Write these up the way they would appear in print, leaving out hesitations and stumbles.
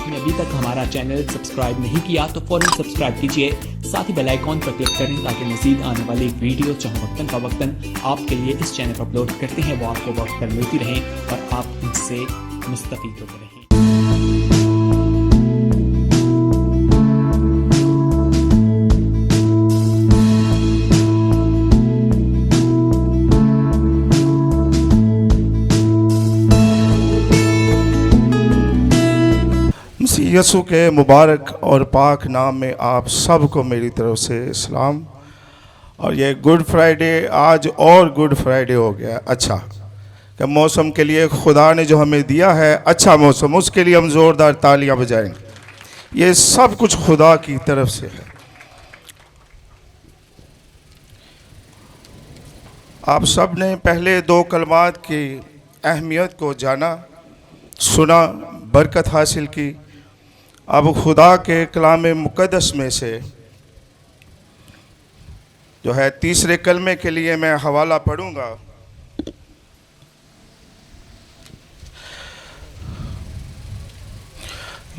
आपने अभी तक हमारा चैनल सब्सक्राइब नहीं किया तो फौरन सब्सक्राइब कीजिए, साथ ही बेल आइकॉन पर क्लिक करें ताकि मजीद आने वाली वीडियो चाहे वक्तन फवक्तन आपके लिए इस चैनल पर अपलोड करते हैं वो आपको वक्त पर मिलती रहें और आप इनसे मुस्तफीद होते रहें। यसु के मुबारक और पाक नाम में आप सबको मेरी तरफ से सलाम। और ये गुड फ्राइडे आज और गुड फ्राइडे हो गया। अच्छा कि मौसम के लिए खुदा ने जो हमें दिया है अच्छा मौसम, उसके लिए हम ज़ोरदार तालियां बजाएंगे। ये सब कुछ खुदा की तरफ से है। आप सब ने पहले दो कलमात की अहमियत को जाना, सुना, बरकत हासिल की। अब खुदा के कलाम मुक़द्दस में से जो है तीसरे कलमे के लिए मैं हवाला पढ़ूंगा।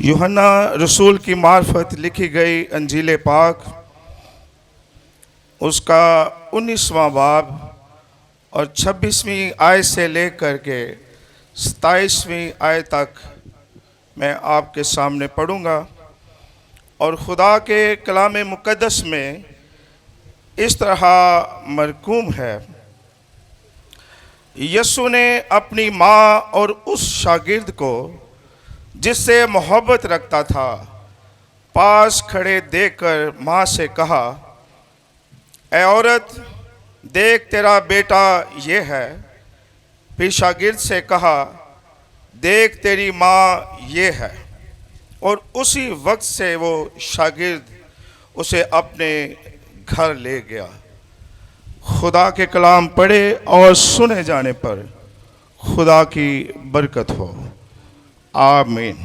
यूहन्ना रसूल की मार्फत लिखी गई अंजील पाक, उसका 19वां बाब और 26वीं आयत से लेकर के 27वीं आयत तक मैं आपके सामने पढ़ूंगा। और खुदा के कलाम मुक़द्दस में इस तरह मरकूम है, यसु ने अपनी माँ और उस शागिर्द को जिससे मोहब्बत रखता था पास खड़े देखकर माँ से कहा, ऐ औरत देख तेरा बेटा ये है। फिर शागिर्द से कहा, देख तेरी माँ ये है। और उसी वक्त से वो शागिर्द उसे अपने घर ले गया। खुदा के कलाम पढ़े और सुने जाने पर खुदा की बरकत हो, आमीन।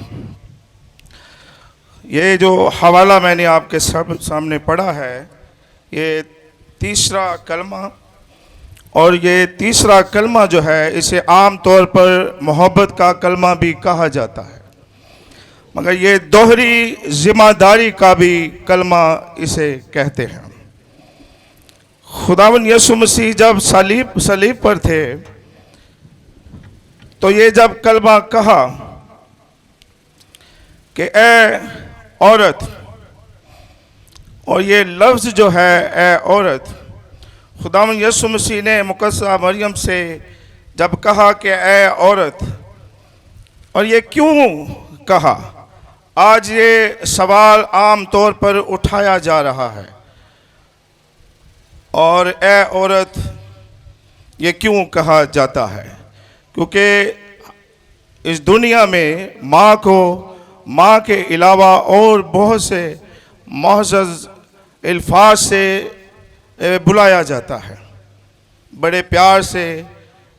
ये जो हवाला मैंने आपके सब सामने पढ़ा है, ये तीसरा कलमा, और ये तीसरा कलमा जो है इसे आम तौर पर मोहब्बत का कलमा भी कहा जाता है, मगर ये दोहरी जिम्मेदारी का भी कलमा इसे कहते हैं। खुदावन यसु मसीह जब सलीब पर थे तो ये जब कलमा कहा कि ए औरत, और ये लफ्ज़ जो है ए औरत, खुदावन यसु मसीह ने मुकद्दसा मरियम से जब कहा कि ए औरत, और ये क्यों कहा, आज ये सवाल आम तौर पर उठाया जा रहा है। और ए औरत ये क्यों कहा जाता है? क्योंकि इस दुनिया में माँ को माँ के अलावा और बहुत से मुअज़्ज़ज़ अल्फाज से बुलाया जाता है, बड़े प्यार से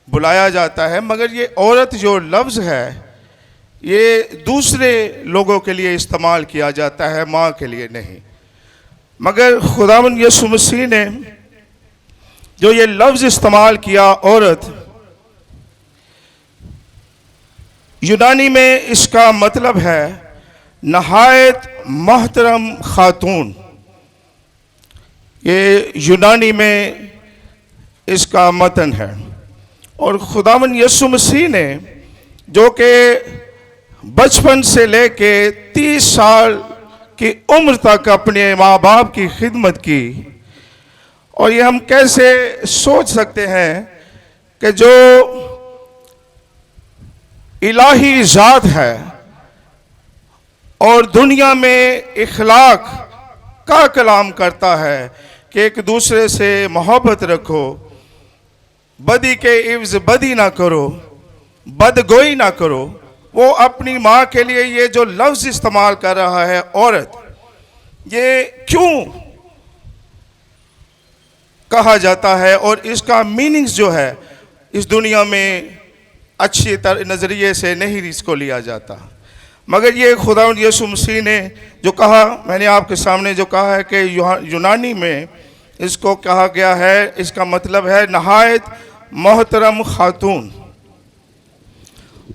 बुलाया जाता है, मगर ये औरत जो लफ्ज़ है ये दूसरे लोगों के लिए इस्तेमाल किया जाता है, माँ के लिए नहीं। मगर खुदावंद यसु मसीह ने जो ये लफ्ज़ इस्तेमाल किया औरत, यूनानी में इसका मतलब है नहायत मोहतरम खातून। ये यूनानी में इसका मतन है। और खुदावंद यसु मसीह ने जो कि बचपन से लेके 30 साल की उम्र तक अपने माँ बाप की खिदमत की, और ये हम कैसे सोच सकते हैं कि जो इलाही ज़ात है और दुनिया में इखलाक का कलाम करता है कि एक दूसरे से मोहब्बत रखो, बदी के इव्ज़ बदी ना करो, बदगोई ना करो, वो अपनी माँ के लिए ये जो लफ्ज़ इस्तेमाल कर रहा है औरत, ये क्यों कहा जाता है? और इसका मीनिंग्स जो है इस दुनिया में अच्छी नज़रिए से नहीं इसको लिया जाता। मगर ये खुदावंद यसु मसीह ने जो कहा, मैंने आपके सामने जो कहा है कि यूनानी में इसको कहा गया है, इसका मतलब है नहायत मोहतरम खातून।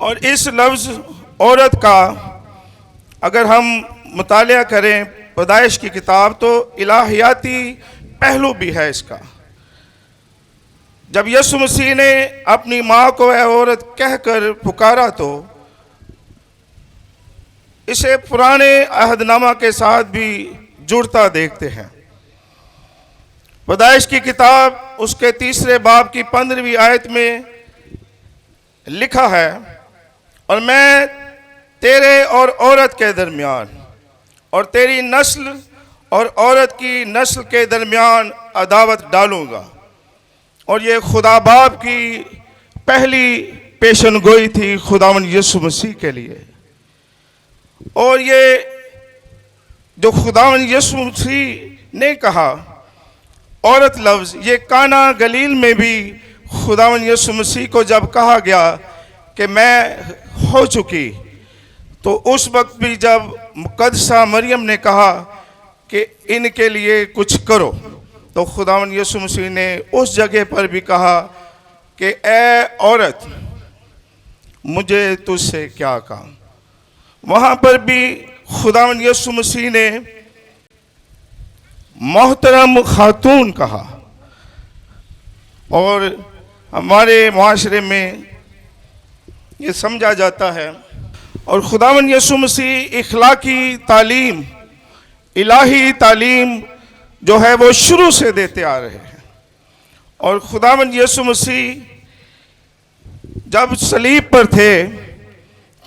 और इस लफ्ज़ औरत का अगर हम मुतालिया करें पैदाइश की किताब तो इलाहियाती पहलू भी है इसका। जब यीशु मसीह ने अपनी माँ को वह औरत कहकर पुकारा तो इसे पुराने अहदनामा के साथ भी जुड़ता देखते हैं। पैदाइश की किताब उसके 3 बाब की 15वीं आयत में लिखा है, और मैं तेरे और औरत के दरमियान और तेरी नस्ल और औरत की नस्ल के दरमियान अदावत डालूंगा। और ये खुदा बाप की पहली पेशन गोई थी खुदावन यीशु मसीह के लिए। और ये जो खुदावन यीशु मसीह ने कहा औरत लफ्ज़, ये काना गलील में भी खुदावन यीशु मसीह को जब कहा गया कि मैं हो चुकी, तो उस वक्त भी जब मुकद्दसा मरियम ने कहा कि इनके लिए कुछ करो, तो खुदावन यीशु मसीह ने उस जगह पर भी कहा कि ए औरत मुझे तुझसे क्या काम। वहाँ पर भी खुदावन यीशु मसीह ने मोहतरम खातून कहा। और हमारे माशरे में ये समझा जाता है, और खुदावन यीशु मसीह इखलाकी तालीम, इलाही तालीम जो है वो शुरू से देते आ रहे हैं। और खुदावन यीशु मसीह जब सलीब पर थे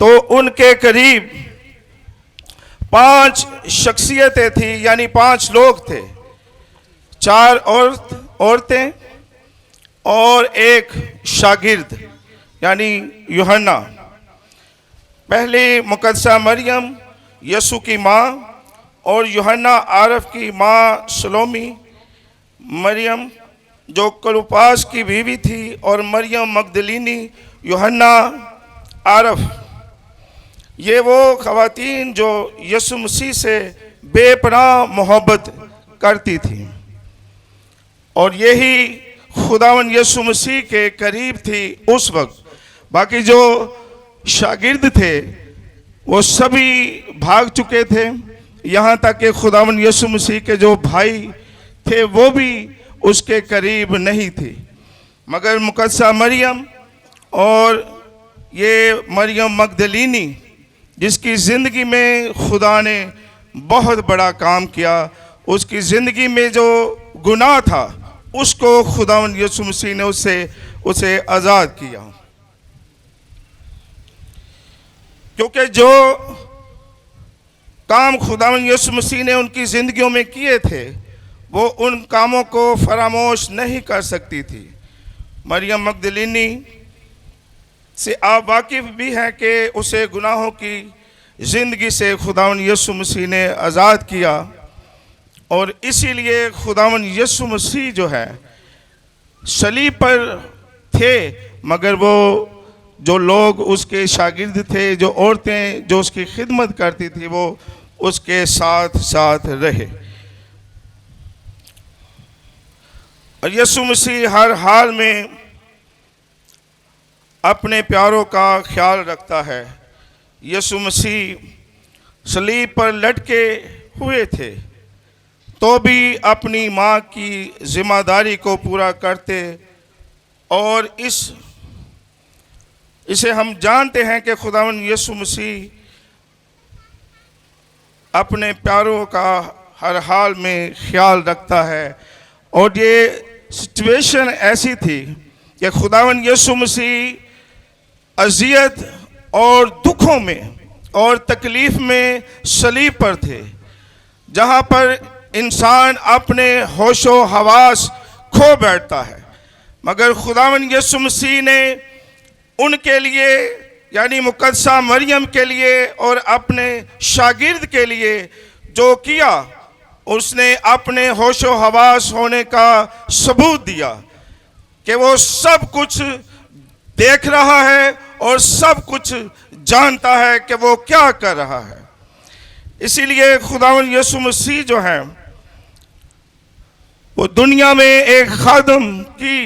तो उनके करीब 5 शख्सियतें थी, यानी 5 लोग थे, 4 औरतें और 1 शागिर्द यानी यूहन्ना। पहले मुकद्दसा मरियम यसु की माँ, और यूहन्ना आरफ की माँ सलोमी, मरियम जो क्लोपास की बीवी थी, और मरियम मगदलीनी, यूहन्ना आरफ। ये वो ख़वातीन जो यसु मसीह से बेपनाह मोहब्बत करती थी, और यही खुदावन यसु मसीह के करीब थी उस वक्त। बाकी जो शागिर्द थे वो सभी भाग चुके थे, यहाँ तक कि खुदावन यसु मसीह के जो भाई थे वो भी उसके करीब नहीं थे। मगर मुकद्दसा मरियम और ये मरियम मगदलीनी, जिसकी ज़िंदगी में खुदा ने बहुत बड़ा काम किया, उसकी ज़िंदगी में जो गुनाह था उसको खुदावन यीशु मसीह ने उसे आज़ाद किया। क्योंकि जो काम खुदावन यीशु मसीह ने उनकी ज़िंदगियों में किए थे वो उन कामों को फरामोश नहीं कर सकती थी। मरियम मगदलीनी से आप वाकिफ़ भी हैं कि उसे गुनाहों की ज़िंदगी से खुदावन यीशु मसीह ने आज़ाद किया, और इसीलिए खुदावन यीशु मसीह जो है सलीब पर थे, मगर वो जो लोग उसके शागिर्द थे, जो औरतें जो उसकी खिदमत करती थी, वो उसके साथ साथ रहे। और यीशु मसीह हर हाल में अपने प्यारों का ख्याल रखता है। यीशु मसीह सलीब पर लटके हुए थे तो भी अपनी माँ की जिम्मेदारी को पूरा करते, और इसे हम जानते हैं कि खुदावन यीशु मसीह अपने प्यारों का हर हाल में ख्याल रखता है। और ये सिचुएशन ऐसी थी कि खुदावन यीशु मसीह अज़ियत और दुखों में और तकलीफ़ में सलीब पर थे, जहाँ पर इंसान अपने होशो हवास खो बैठता है। मगर खुदावन यीशु मसीह ने उनके लिए, यानी मुकद्दसा मरियम के लिए और अपने शागिर्द के लिए जो किया, उसने अपने होशो हवास होने का सबूत दिया कि वो सब कुछ देख रहा है और सब कुछ जानता है कि वो क्या कर रहा है। इसीलिए खुदावन यीशु मसीह जो है वो दुनिया में एक खादम की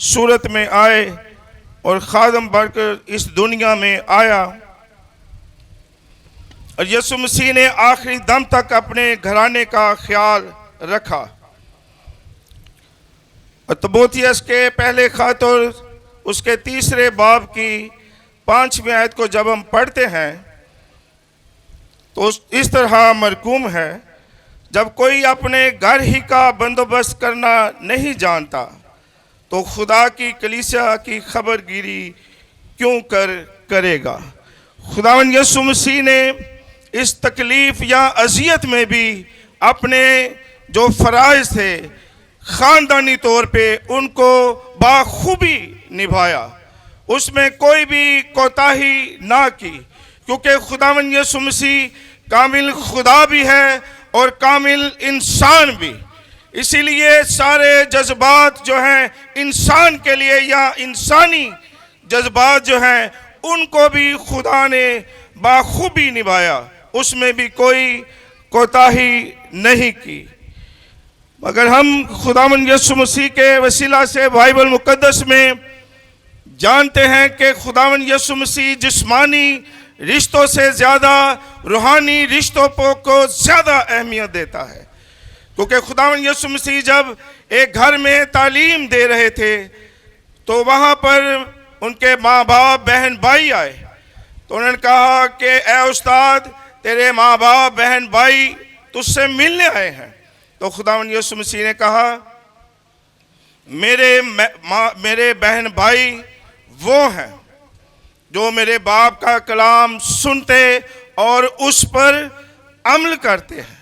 सूरत में आए, और खादम बनकर इस दुनिया में आया, और यीशु मसीह ने आखिरी दम तक अपने घराने का ख्याल रखा। और तिमोथियस के पहले खत और उसके 3 बाब की 5वीं आयत को जब हम पढ़ते हैं तो इस तरह मरकूम है, जब कोई अपने घर ही का बंदोबस्त करना नहीं जानता तो खुदा की कलीसिया की खबरगिरी क्यों करेगा। खुदावंद यीशु मसीह ने इस तकलीफ या अजियत में भी अपने जो फ़राइज़ थे ख़ानदानी तौर पे उनको बाखूबी निभाया, उसमें कोई भी कोताही ना की, क्योंकि खुदावंद यीशु मसीह कामिल खुदा भी है और कामिल इंसान भी। इसीलिए सारे जज्बात जो हैं इंसान के लिए या इंसानी जज्बात जो हैं उनको भी खुदा ने बाखूबी निभाया, उसमें भी कोई कोताही नहीं की। मगर हम खुदावंद यीशु मसीह के वसीला से बाइबल मुकद्दस में जानते हैं कि खुदावंद यीशु मसीह जिस्मानी रिश्तों से ज़्यादा रूहानी रिश्तों को ज़्यादा अहमियत देता है। क्योंकि खुदावंद यीशु मसीह जब एक घर में तालीम दे रहे थे तो वहाँ पर उनके माँ बाप बहन भाई आए, तो उन्होंने कहा कि ए उस्ताद, तेरे माँ बाप बहन भाई तुझसे मिलने आए हैं। तो खुदावंद यीशु मसीह ने कहा, मेरे बहन भाई वो हैं जो मेरे बाप का कलाम सुनते और उस पर अमल करते हैं,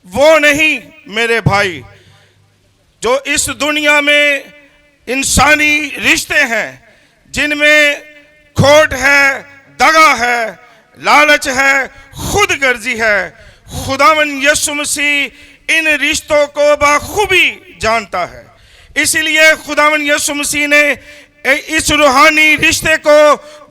वो नहीं मेरे भाई जो इस दुनिया में इंसानी रिश्ते हैं जिनमें खोट है, दगा है, लालच है, खुदगर्जी है। खुदावंद यीशु मसीह इन रिश्तों को बाखूबी जानता है। इसीलिए खुदावंद यीशु मसीह ने इस रूहानी रिश्ते को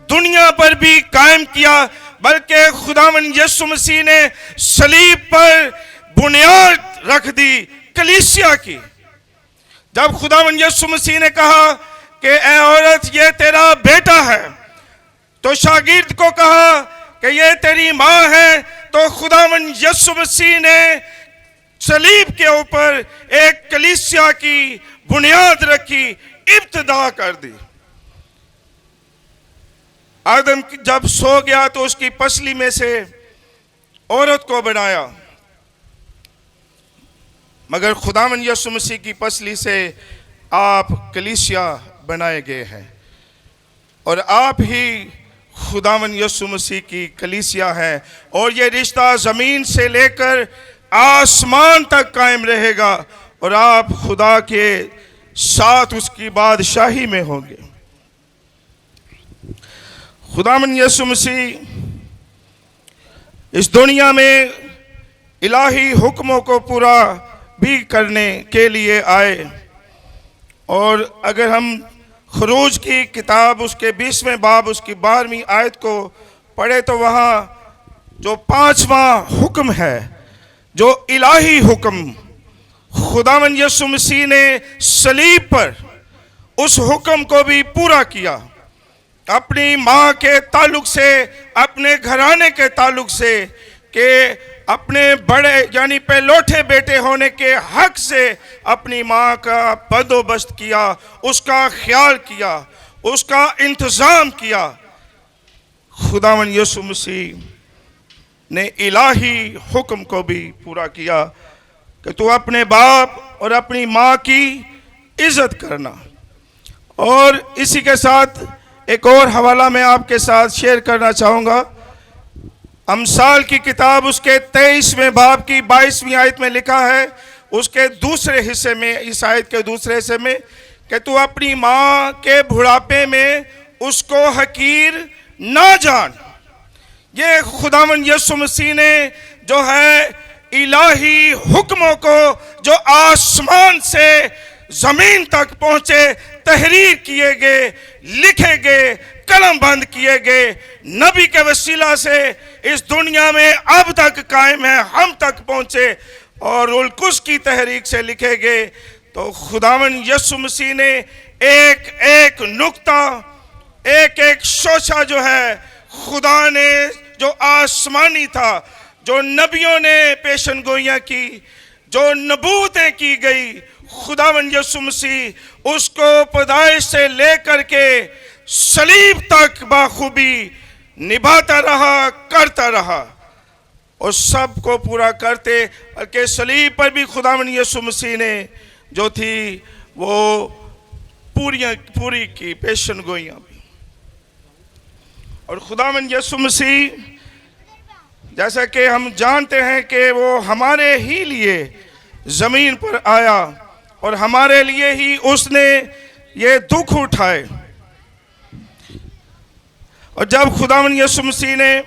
दुनिया पर भी कायम किया, बल्कि खुदावंद यीशु मसीह ने सलीब पर बुनियाद रख दी कलीसिया की। जब खुदावंद यीशु मसीह ने कहा कि ए औरत ये तेरा बेटा है, तो शागिर्द को कहा कि ये तेरी माँ है, तो खुदावंद यीशु मसीह ने सलीब के ऊपर एक कलीसिया की बुनियाद रखी, इब्तिदा कर दी। आदम जब सो गया तो उसकी पसली में से औरत को बनाया, मगर खुदावंद यीशु मसीह की पसली से आप कलीसिया बनाए गए हैं और आप ही खुदावंद यीशु मसीह की कलीसिया है। और ये रिश्ता ज़मीन से लेकर आसमान तक कायम रहेगा और आप खुदा के साथ उसकी बादशाही में होंगे। खुदावंद यीशु मसीह इस दुनिया में इलाही हुक्मों को पूरा भी करने के लिए आए। और अगर हम खरूज की किताब उसके 20वें बाब उसकी 12वीं आयत को पढ़े तो वहाँ जो 5वां हुक्म है, जो इलाही हुक्म खुदावंद यीशु मसीह ने सलीब पर उस हुक्म को भी पूरा किया। अपनी माँ के ताल्लुक से, अपने घराने के ताल्लुक से, कि अपने बड़े यानी पहलौठे बेटे होने के हक से अपनी माँ का बंदोबस्त किया, उसका ख्याल किया, उसका इंतज़ाम किया। खुदावंद यीशु मसीह ने इलाही हुक्म को भी पूरा किया कि तू अपने बाप और अपनी माँ की इज़्ज़त करना। और इसी के साथ एक और हवाला मैं आपके साथ शेयर करना चाहूँगा। अमसाल की किताब उसके 23वें बाब की 22वीं आयत में लिखा है, उसके दूसरे हिस्से में, इस आयत के दूसरे हिस्से में, कि तू अपनी माँ के बुढ़ापे में उसको हकीर ना जान। ये खुदावंद यीशु मसीह ने जो है इलाही हुक्मों को जो आसमान से ज़मीन तक पहुँचे, तहरीर किए गए, लिखे गए, कलम बंद किए गए, नबी के वसीला से इस दुनिया में अब तक कायम है, हम तक पहुँचे और रुल कुद्स की तहरीक से लिखे गए। तो खुदावंद यीशु मसीह ने एक एक नुक्ता, एक एक शोशा जो है खुदा ने जो आसमानी था, जो नबियों ने पेशन गोइयाँ की, जो नबूतें की गई, खुदावंद यीशु मसीह उसको पैदाइश से लेकर के सलीब तक बाखूबी निभाता रहा, करता रहा और सब को पूरा करते के सलीब पर भी खुदावंद यीशु मसीह ने जो थी वो पूरी की पेशन गोइयाँ भी। और खुदावंद यीशु मसीह जैसा कि हम जानते हैं कि वो हमारे ही लिए ज़मीन पर आया और हमारे लिए ही उसने ये दुख उठाए। और जब खुदावंद यीशु मसीह ने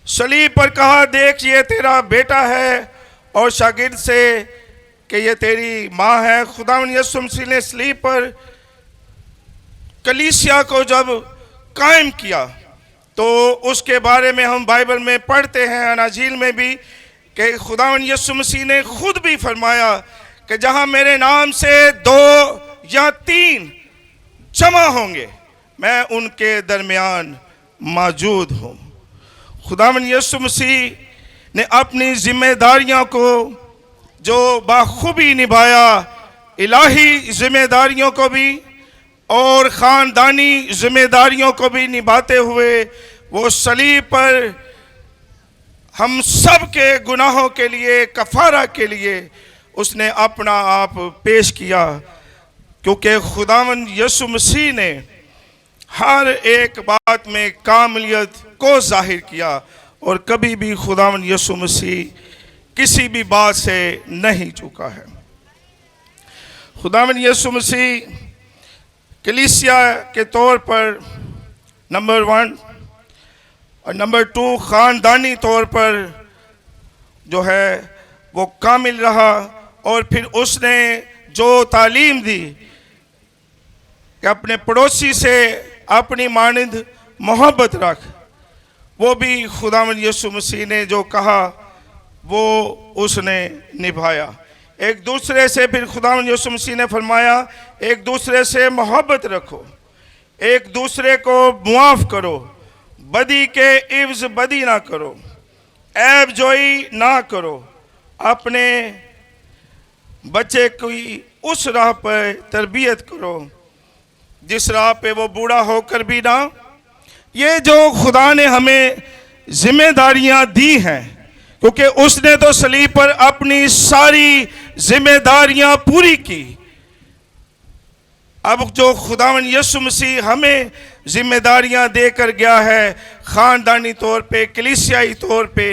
सलीब पर कहा, देख ये तेरा बेटा है, और शागिर्द से कि ये तेरी माँ है, खुदावंद यीशु मसीह ने सलीब पर कलीसिया को जब कायम किया तो उसके बारे में हम बाइबल में पढ़ते हैं, अनाजील में भी, कि खुदावंद यीशु मसीह ने खुद भी फरमाया कि जहाँ मेरे नाम से 2 या 3 जमा होंगे मैं उनके दरमियान मौजूद हूँ। खुदावंद यीशु मसीह ने अपनी जिम्मेदारियों को जो बाखूबी निभाया, इलाही जिम्मेदारियों को भी और ख़ानदानी जिम्मेदारियों को भी निभाते हुए वो सलीब पर हम सब के गुनाहों के लिए, कफ़ारा के लिए उसने अपना आप पेश किया, क्योंकि खुदावंद यीशु मसीह ने हर एक बात में कामिलियत को जाहिर किया और कभी भी खुदावंद यीशु मसीह किसी भी बात से नहीं चूका है। खुदावंद यीशु मसीह कलीसिया के तौर पर नंबर 1 और नंबर 2 ख़ानदानी तौर पर जो है वो कामिल रहा। और फिर उसने जो तालीम दी कि अपने पड़ोसी से अपनी मानंद मोहब्बत रख, वो भी खुदावंद यीशु मसीह ने जो कहा वो उसने निभाया। एक दूसरे से फिर खुदावंद यीशु मसीह ने फरमाया, एक दूसरे से मोहब्बत रखो, एक दूसरे को मुआफ़ करो, बदी के इव्ज़ बदी ना करो, ऐब जोई ना करो, अपने बच्चे की उस राह पर तरबियत करो जिस राह पे वो बूढ़ा होकर भी ना। ये जो खुदा ने हमें जिम्मेदारियां दी हैं, क्योंकि उसने तो सलीब पर अपनी सारी जिम्मेदारियां पूरी की। अब जो खुदावंद यीशु मसीह हमें जिम्मेदारियां देकर गया है ख़ानदानी तौर पे, कलीसियाई तौर पे,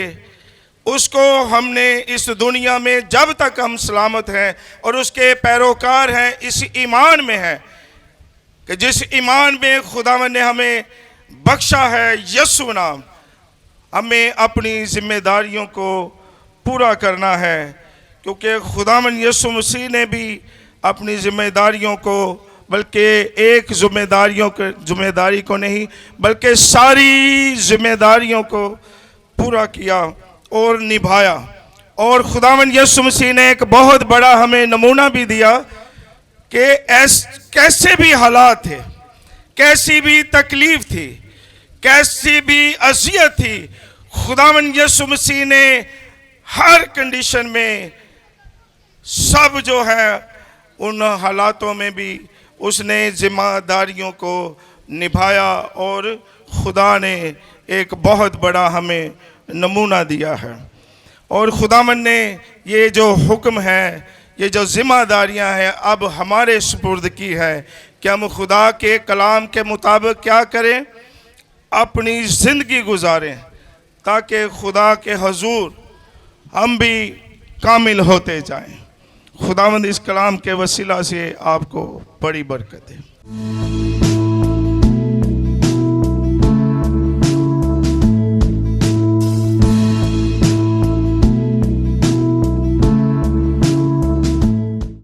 उसको हमने इस दुनिया में जब तक हम सलामत हैं और उसके पैरोकार हैं, इस ईमान में हैं कि जिस ईमान में खुदावंद ने हमें बख्शा है यीशु नाम, हमें अपनी जिम्मेदारियों को पूरा करना है। क्योंकि खुदावंद यीशु मसीह ने भी अपनी जिम्मेदारियों को, बल्कि एक जिम्मेदारी को नहीं बल्कि सारी जिम्मेदारियों को पूरा किया और निभाया। और खुदावंद यीशु मसीह ने एक बहुत बड़ा हमें नमूना भी दिया कि कैसे भी हालात थे, कैसी भी तकलीफ थी, कैसी भी अज़ियत थी, खुदावंद यीशु मसीह ने हर कंडीशन में सब जो है उन हालातों में भी उसने जिम्मेदारियों को निभाया और खुदा ने एक बहुत बड़ा हमें नमूना दिया है। और खुदावंद ने ये जो हुक्म है, ये जो जिम्मेदारियां हैं अब हमारे सुपुर्द की है कि हम खुदा के कलाम के मुताबिक क्या करें, अपनी ज़िंदगी गुजारें ताकि खुदा के हजूर हम भी कामिल होते जाएं। खुदावंद इस कलाम के वसीला से आपको बड़ी बरकत दे।